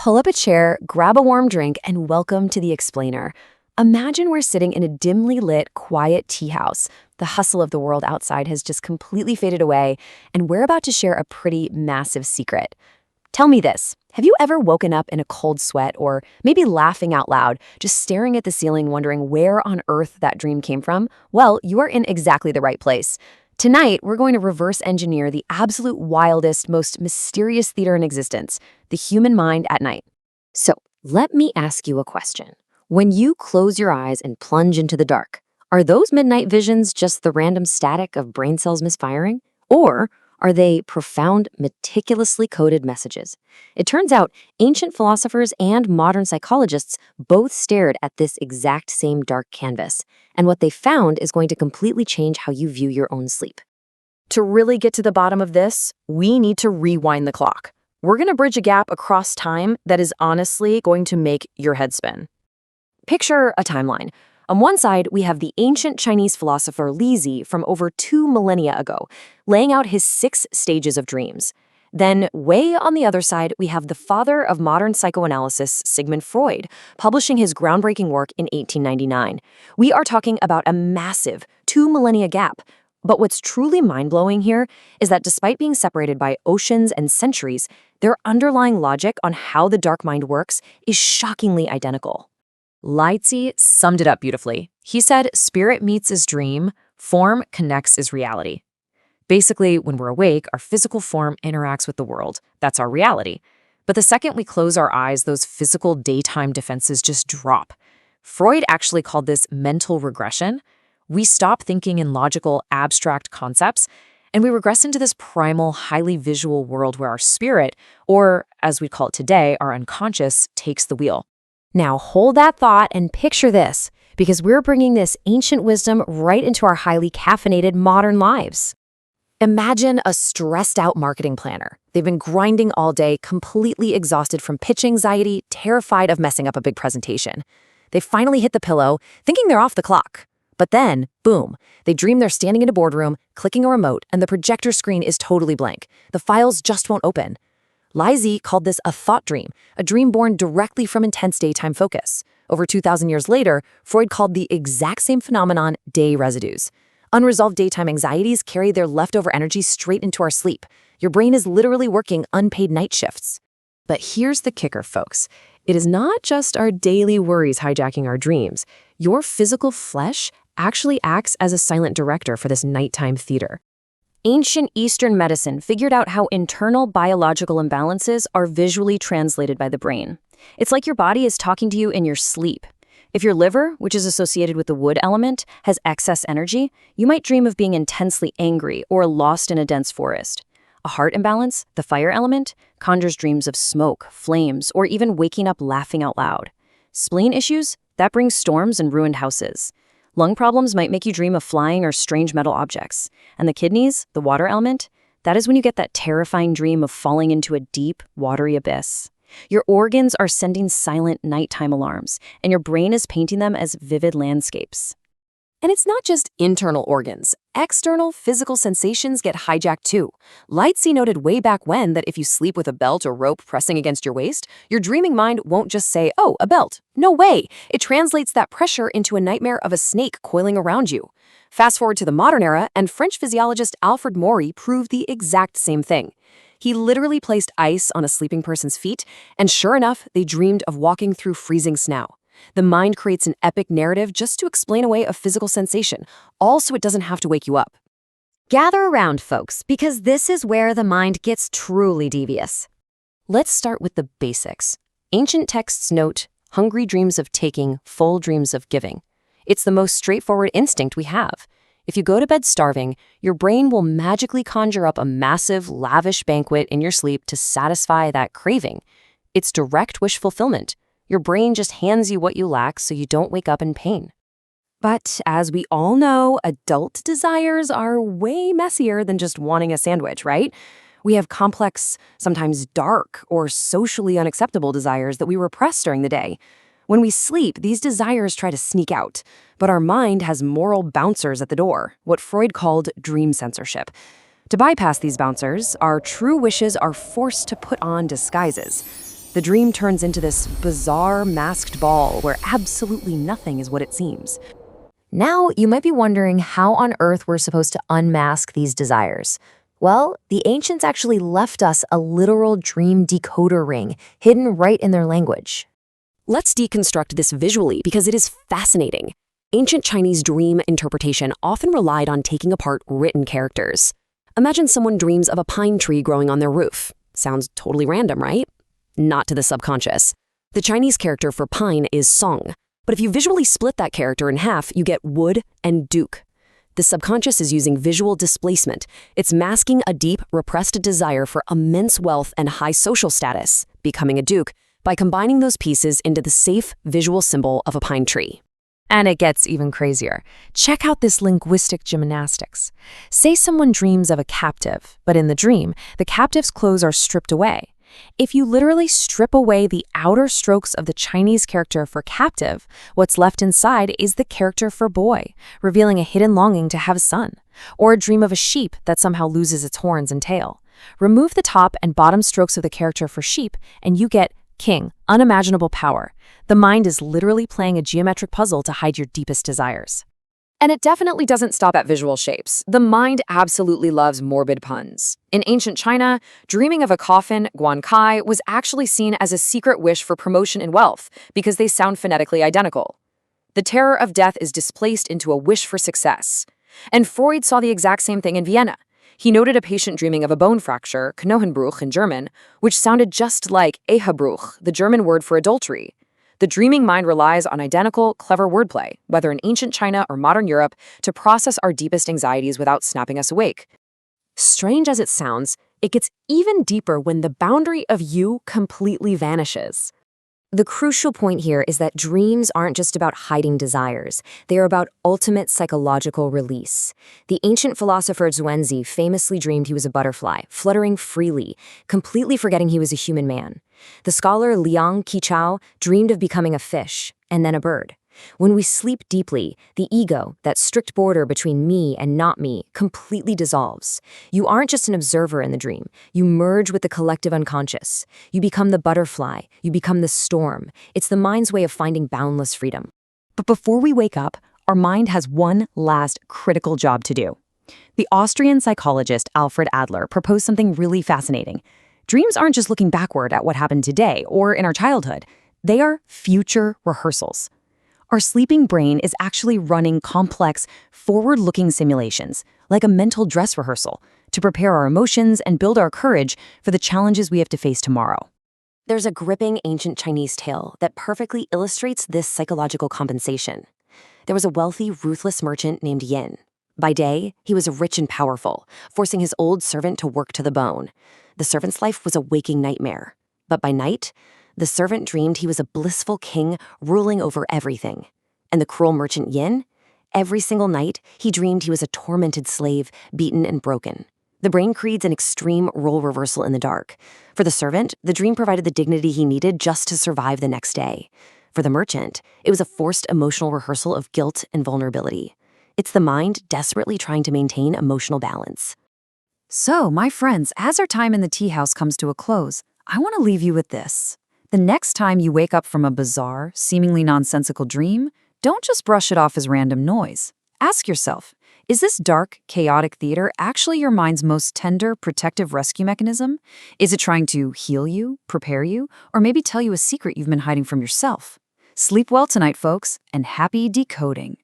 pull up a chair, grab a warm drink, and welcome to The Explainer. Imagine we're sitting in a dimly lit, quiet tea house. The hustle of the world outside has just completely faded away, and we're about to share a pretty massive secret. Tell me this, have you ever woken up in a cold sweat or maybe laughing out loud, just staring at the ceiling wondering where on earth that dream came from? Well, you are in exactly the right place. Tonight, we're going to reverse engineer the absolute wildest, most mysterious theater in existence, the human mind at night. So, let me ask you a question. When you close your eyes and plunge into the dark, are those midnight visions just the random static of brain cells misfiring? Or are they profound, meticulously coded messages? It turns out ancient philosophers and modern psychologists both stared at this exact same dark canvas, and what they found is going to completely change how you view your own sleep. To really get to the bottom of this, we need to rewind the clock. We're going to bridge a gap across time that is honestly going to make your head spin. Picture a timeline. On one side, we have the ancient Chinese philosopher Liezi from over 2 millennia ago, laying out his 6 stages of dreams. Then, way on the other side, we have the father of modern psychoanalysis, Sigmund Freud, publishing his groundbreaking work in 1899. We are talking about a massive 2 millennia gap. But what's truly mind-blowing here is that despite being separated by oceans and centuries, their underlying logic on how the dark mind works is shockingly identical. Liezi summed it up beautifully. He said, spirit meets as dream, form connects as reality. Basically, when we're awake, our physical form interacts with the world. That's our reality. But the second we close our eyes, those physical daytime defenses just drop. Freud actually called this mental regression. We stop thinking in logical, abstract concepts, and we regress into this primal, highly visual world where our spirit, or as we call it today, our unconscious, takes the wheel. Now hold that thought and picture this, because we're bringing this ancient wisdom right into our highly caffeinated modern lives. Imagine a stressed-out marketing planner. They've been grinding all day, completely exhausted from pitch anxiety, terrified of messing up a big presentation. They finally hit the pillow, thinking they're off the clock. But then, boom, they dream they're standing in a boardroom, clicking a remote, and the projector screen is totally blank. The files just won't open. Liezi called this a thought dream, a dream born directly from intense daytime focus. Over 2,000 years later, Freud called the exact same phenomenon day residues. Unresolved daytime anxieties carry their leftover energy straight into our sleep. Your brain is literally working unpaid night shifts. But here's the kicker, folks. It is not just our daily worries hijacking our dreams. Your physical flesh actually acts as a silent director for this nighttime theater. Ancient Eastern medicine figured out how internal biological imbalances are visually translated by the brain. It's like your body is talking to you in your sleep. If your liver, which is associated with the wood element, has excess energy, you might dream of being intensely angry or lost in a dense forest. A heart imbalance, the fire element, conjures dreams of smoke, flames, or even waking up laughing out loud. Spleen issues, that brings storms and ruined houses. Lung problems might make you dream of flying or strange metal objects. And the kidneys, the water element, that is when you get that terrifying dream of falling into a deep, watery abyss. Your organs are sending silent nighttime alarms, and your brain is painting them as vivid landscapes. And it's not just internal organs. External physical sensations get hijacked too. Liezi noted way back when that if you sleep with a belt or rope pressing against your waist, your dreaming mind won't just say, oh, a belt. No way. It translates that pressure into a nightmare of a snake coiling around you. Fast forward to the modern era, and French physiologist Alfred Adler proved the exact same thing. He literally placed ice on a sleeping person's feet, and sure enough, they dreamed of walking through freezing snow. The mind creates an epic narrative just to explain away a physical sensation, all so it doesn't have to wake you up. Gather around, folks, because this is where the mind gets truly devious. Let's start with the basics. Ancient texts note, hungry dreams of taking, full dreams of giving. It's the most straightforward instinct we have. If you go to bed starving, your brain will magically conjure up a massive, lavish banquet in your sleep to satisfy that craving. It's direct wish fulfillment. Your brain just hands you what you lack so you don't wake up in pain. But as we all know, adult desires are way messier than just wanting a sandwich, right? We have complex, sometimes dark, or socially unacceptable desires that we repress during the day. When we sleep, these desires try to sneak out, but our mind has moral bouncers at the door, what Freud called dream censorship. To bypass these bouncers, our true wishes are forced to put on disguises. The dream turns into this bizarre masked ball where absolutely nothing is what it seems. Now, you might be wondering how on earth we're supposed to unmask these desires. Well, the ancients actually left us a literal dream decoder ring hidden right in their language. Let's deconstruct this visually because it is fascinating. Ancient Chinese dream interpretation often relied on taking apart written characters. Imagine someone dreams of a pine tree growing on their roof. Sounds totally random, right? Not to the subconscious. The Chinese character for pine is song, but if you visually split that character in half, you get wood and duke. The subconscious is using visual displacement. It's masking a deep, repressed desire for immense wealth and high social status, becoming a duke, by combining those pieces into the safe visual symbol of a pine tree. And it gets even crazier. Check out this linguistic gymnastics. Say someone dreams of a captive, but in the dream, the captive's clothes are stripped away. If you literally strip away the outer strokes of the Chinese character for captive, what's left inside is the character for boy, revealing a hidden longing to have a son, or a dream of a sheep that somehow loses its horns and tail. Remove the top and bottom strokes of the character for sheep, and you get king, unimaginable power. The mind is literally playing a geometric puzzle to hide your deepest desires. And it definitely doesn't stop at visual shapes. The mind absolutely loves morbid puns. In ancient China, dreaming of a coffin, guankai, was actually seen as a secret wish for promotion and wealth because they sound phonetically identical. The terror of death is displaced into a wish for success. And Freud saw the exact same thing in Vienna. He noted a patient dreaming of a bone fracture, Knochenbruch in German, which sounded just like Ehebruch, the German word for adultery. The dreaming mind relies on identical, clever wordplay, whether in ancient China or modern Europe, to process our deepest anxieties without snapping us awake. Strange as it sounds, it gets even deeper when the boundary of you completely vanishes. The crucial point here is that dreams aren't just about hiding desires. They are about ultimate psychological release. The ancient philosopher Zhuangzi famously dreamed he was a butterfly, fluttering freely, completely forgetting he was a human man. The scholar Liang Qichao dreamed of becoming a fish, and then a bird. When we sleep deeply, the ego, that strict border between me and not me, completely dissolves. You aren't just an observer in the dream. You merge with the collective unconscious. You become the butterfly. You become the storm. It's the mind's way of finding boundless freedom. But before we wake up, our mind has one last critical job to do. The Austrian psychologist Alfred Adler proposed something really fascinating. Dreams aren't just looking backward at what happened today or in our childhood. They are future rehearsals. Our sleeping brain is actually running complex, forward-looking simulations, like a mental dress rehearsal, to prepare our emotions and build our courage for the challenges we have to face tomorrow. There's a gripping ancient Chinese tale that perfectly illustrates this psychological compensation. There was a wealthy, ruthless merchant named Yin. By day, he was rich and powerful, forcing his old servant to work to the bone. The servant's life was a waking nightmare. But by night, the servant dreamed he was a blissful king ruling over everything. And the cruel merchant Yin? Every single night, he dreamed he was a tormented slave, beaten and broken. The brain creates an extreme role reversal in the dark. For the servant, the dream provided the dignity he needed just to survive the next day. For the merchant, it was a forced emotional rehearsal of guilt and vulnerability. It's the mind desperately trying to maintain emotional balance. So, my friends, as our time in the tea house comes to a close, I want to leave you with this. The next time you wake up from a bizarre, seemingly nonsensical dream, don't just brush it off as random noise. Ask yourself, is this dark, chaotic theater actually your mind's most tender, protective rescue mechanism? Is it trying to heal you, prepare you, or maybe tell you a secret you've been hiding from yourself? Sleep well tonight, folks, and happy decoding.